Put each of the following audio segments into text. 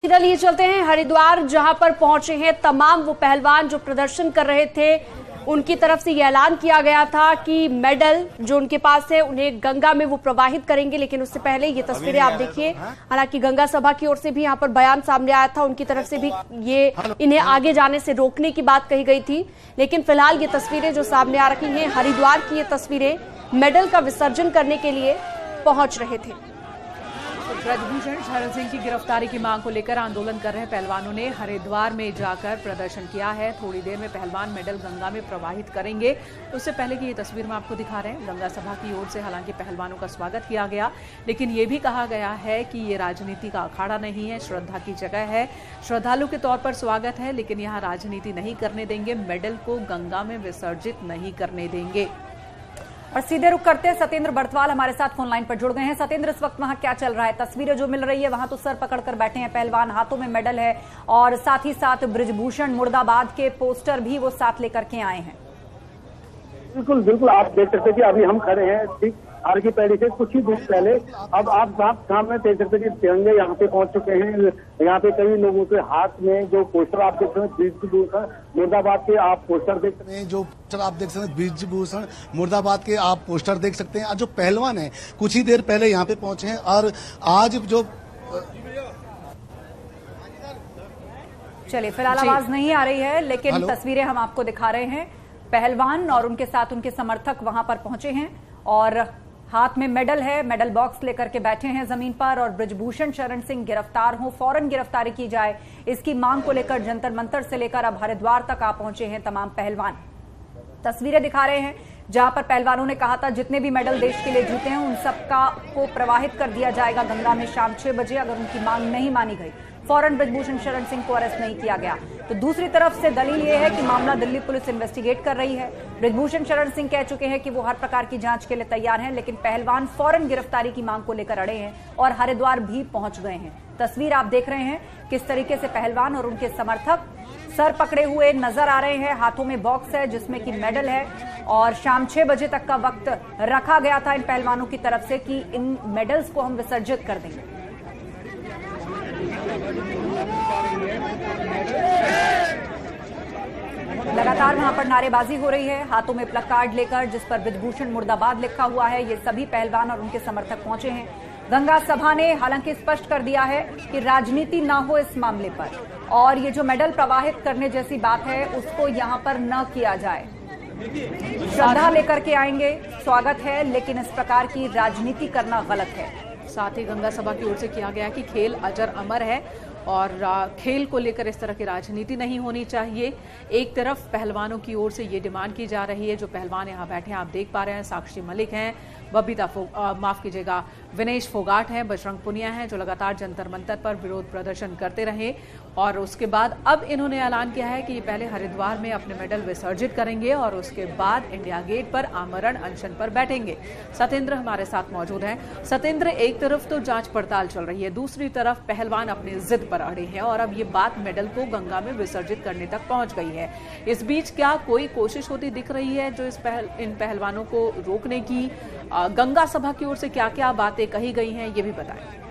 लिए चलते हैं हरिद्वार, जहां पर पहुंचे हैं तमाम वो पहलवान जो प्रदर्शन कर रहे थे। उनकी तरफ से यह ऐलान किया गया था कि मेडल जो उनके पास है उन्हें गंगा में वो प्रवाहित करेंगे। लेकिन उससे पहले ये तस्वीरें आप देखिए। हालांकि गंगा सभा की ओर से भी यहां पर बयान सामने आया था, उनकी तरफ से भी ये इन्हें आगे जाने से रोकने की बात कही गई थी। लेकिन फिलहाल ये तस्वीरें जो सामने आ रही हैं, हरिद्वार की ये तस्वीरें मेडल का विसर्जन करने के लिए पहुंच रहे थे। ब्रजभूषण शरण सिंह की गिरफ्तारी की मांग को लेकर आंदोलन कर रहे पहलवानों ने हरिद्वार में जाकर प्रदर्शन किया है। थोड़ी देर में पहलवान मेडल गंगा में प्रवाहित करेंगे। उससे पहले की ये तस्वीर में आपको दिखा रहे हैं, गंगा सभा की ओर से हालांकि पहलवानों का स्वागत किया गया, लेकिन ये भी कहा गया है कि ये राजनीति का अखाड़ा नहीं है, श्रद्धा की जगह है। श्रद्धालु के तौर पर स्वागत है, लेकिन यहाँ राजनीति नहीं करने देंगे, मेडल को गंगा में विसर्जित नहीं करने देंगे। और सीधे रुक करते हैं, सत्येंद्र बर्थवाल हमारे साथ फोन लाइन पर जुड़ गए हैं। सत्येंद्र, इस वक्त वहां क्या चल रहा है? तस्वीरें जो मिल रही है वहां तो सर पकड़कर बैठे हैं पहलवान, हाथों में मेडल है और साथ ही साथ ब्रजभूषण मुर्दाबाद के पोस्टर भी वो साथ लेकर के आए हैं। बिल्कुल बिल्कुल, आप देख सकते हैं कि अभी हम खड़े हैं ठीक आर की पैड़ी से कुछ ही दूर पहले। अब आप सामने देख सकते हैं कि तिरंगे यहाँ पे पहुंच चुके हैं। यहाँ पे कई लोगों के हाथ में जो पोस्टर आप देख सकते हैं, ब्रजभूषण मुर्दाबाद के आप पोस्टर देख सकते हैं। जो पोस्टर आप देख सकते हैं ब्रजभूषण मुर्दाबाद के आप पोस्टर देख सकते हैं। जो पहलवान है कुछ ही देर पहले यहाँ पे पहुंचे हैं और आज जो चलिए फिलहाल आवाज नहीं आ रही है, लेकिन तस्वीरें हम आपको दिखा रहे हैं। पहलवान और उनके साथ उनके समर्थक वहां पर पहुंचे हैं और हाथ में मेडल है, मेडल बॉक्स लेकर के बैठे हैं जमीन पर। और ब्रजभूषण शरण सिंह गिरफ्तार हो, फौरन गिरफ्तारी की जाए, इसकी मांग को लेकर जंतर मंतर से लेकर अब हरिद्वार तक आ पहुंचे हैं तमाम पहलवान। तस्वीरें दिखा रहे हैं जहां पर पहलवानों ने कहा था जितने भी मेडल देश के लिए जीते हैं उन सबका को प्रवाहित कर दिया जाएगा गंगा में शाम 6 बजे। अगर उनकी मांग नहीं मानी गई, फौरन ब्रजभूषण शरण सिंह को अरेस्ट नहीं किया गया। तो दूसरी तरफ से दलील यह है कि मामला दिल्ली पुलिस इन्वेस्टिगेट कर रही है। ब्रजभूषण शरण सिंह कह चुके हैं कि वो हर प्रकार की जांच के लिए तैयार हैं, लेकिन पहलवान फौरन गिरफ्तारी की मांग को लेकर अड़े हैं और हरिद्वार भी पहुंच गए हैं। तस्वीर आप देख रहे हैं किस तरीके से पहलवान और उनके समर्थक सर पकड़े हुए नजर आ रहे हैं। हाथों में बॉक्स है जिसमें कि मेडल है और शाम 6 बजे तक का वक्त रखा गया था इन पहलवानों की तरफ से कि इन मेडल्स को हम विसर्जित कर देंगे। लगातार वहां पर नारेबाजी हो रही है, हाथों में प्लग कार्ड लेकर जिस पर ब्रजभूषण मुर्दाबाद लिखा हुआ है। ये सभी पहलवान और उनके समर्थक पहुंचे हैं। गंगा सभा ने हालांकि स्पष्ट कर दिया है कि राजनीति ना हो इस मामले पर, और ये जो मेडल प्रवाहित करने जैसी बात है उसको यहां पर न किया जाए। श्रद्धा लेकर के आएंगे, स्वागत है, लेकिन इस प्रकार की राजनीति करना गलत है। साथ ही गंगा सभा की ओर से किया गया कि खेल अजर अमर है और खेल को लेकर इस तरह की राजनीति नहीं होनी चाहिए। एक तरफ पहलवानों की ओर से ये डिमांड की जा रही है, जो पहलवान यहाँ बैठे हैं आप देख पा रहे हैं, साक्षी मलिक हैं, माफ कीजिएगा विनेश फोगाट हैं, बजरंग पुनिया हैं, जो लगातार जंतर मंतर पर विरोध प्रदर्शन करते रहे। और उसके बाद अब इन्होंने ऐलान किया है कि ये पहले हरिद्वार में अपने मेडल विसर्जित करेंगे और उसके बाद इंडिया गेट पर आमरण अनशन पर बैठेंगे। सत्येंद्र हमारे साथ मौजूद हैं। सत्येंद्र, एक तरफ तो जांच पड़ताल चल रही है, दूसरी तरफ पहलवान अपनी जिद पर अड़े हैं और अब ये बात मेडल को गंगा में विसर्जित करने तक पहुंच गई है। इस बीच क्या कोई कोशिश होती दिख रही है जो इन पहलवानों को रोकने की? गंगा सभा की ओर से क्या क्या बातें कही गई हैं ये भी बताएं।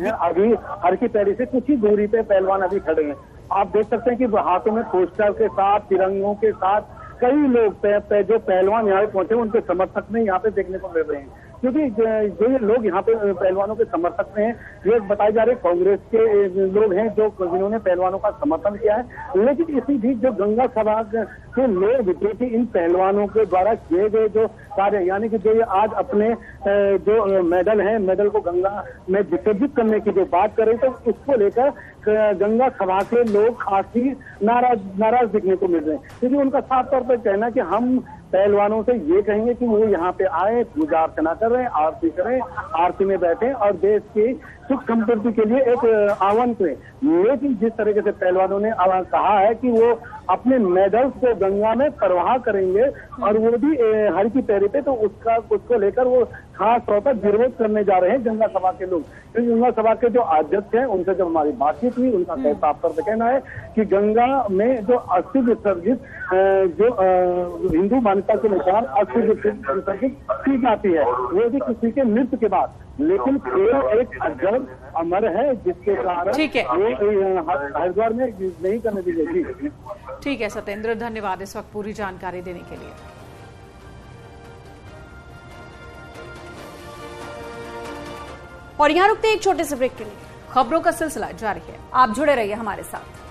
अभी हर की पैड़ी से कुछ ही दूरी पे पहलवान अभी खड़े हैं। आप देख सकते हैं कि हाथों में पोस्टर के साथ, तिरंगों के साथ कई लोग जो पहलवान यहाँ पे पहुंचे उनके समर्थक में यहाँ पे देखने को मिल रहे हैं। क्योंकि जो ये लोग यहाँ पे पहलवानों के समर्थक में हैं, ये बताए जा रहे कांग्रेस के लोग हैं जो जिन्होंने पहलवानों का समर्थन किया है। लेकिन इसी बीच जो गंगा सभा के लोग विपरीत थी इन पहलवानों के द्वारा किए गए जो कार्य, यानी कि जो ये आज अपने जो मेडल है, मेडल को गंगा में विसर्जित करने की जो बात कर रहे थे, उसको लेकर गंगा सभा के लोग खासी नाराज दिखने को मिल रहे हैं। क्योंकि उनका साफ तौर पर कहना है कि हम पहलवानों से ये कहेंगे कि वो यहाँ पे आए, पूजा अर्चना कर रहे हैं, आरती करें, आरती में बैठे और देश की सुख समृद्धि के लिए एक आह्वान करें। लेकिन जिस तरीके से पहलवानों ने कहा है कि वो अपने मेडल्स को गंगा में प्रवाह करेंगे और वो भी हर की पैरी पे, तो उसको लेकर वो खास तौर पर विरोध करने जा रहे हैं गंगा सभा के लोग। क्योंकि गंगा सभा के जो अध्यक्ष हैं उनसे जब हमारी बातचीत हुई, उनका साफ तौर पर कहना है कि गंगा में जो अस्थि विसर्जित जो हिंदू मान्यता के अनुसार अस्थि विसर्जित की जाती है वो भी किसी के मृत्यु के बाद, लेकिन खेल एक अजर अमर है जिसके कारण हरिद्वार में नहीं करने दी गई। ठीक है सत्येंद्र, धन्यवाद इस वक्त पूरी जानकारी देने के लिए। और यहाँ रुकते एक छोटे से ब्रेक के लिए, खबरों का सिलसिला जारी है, आप जुड़े रहिए हमारे साथ।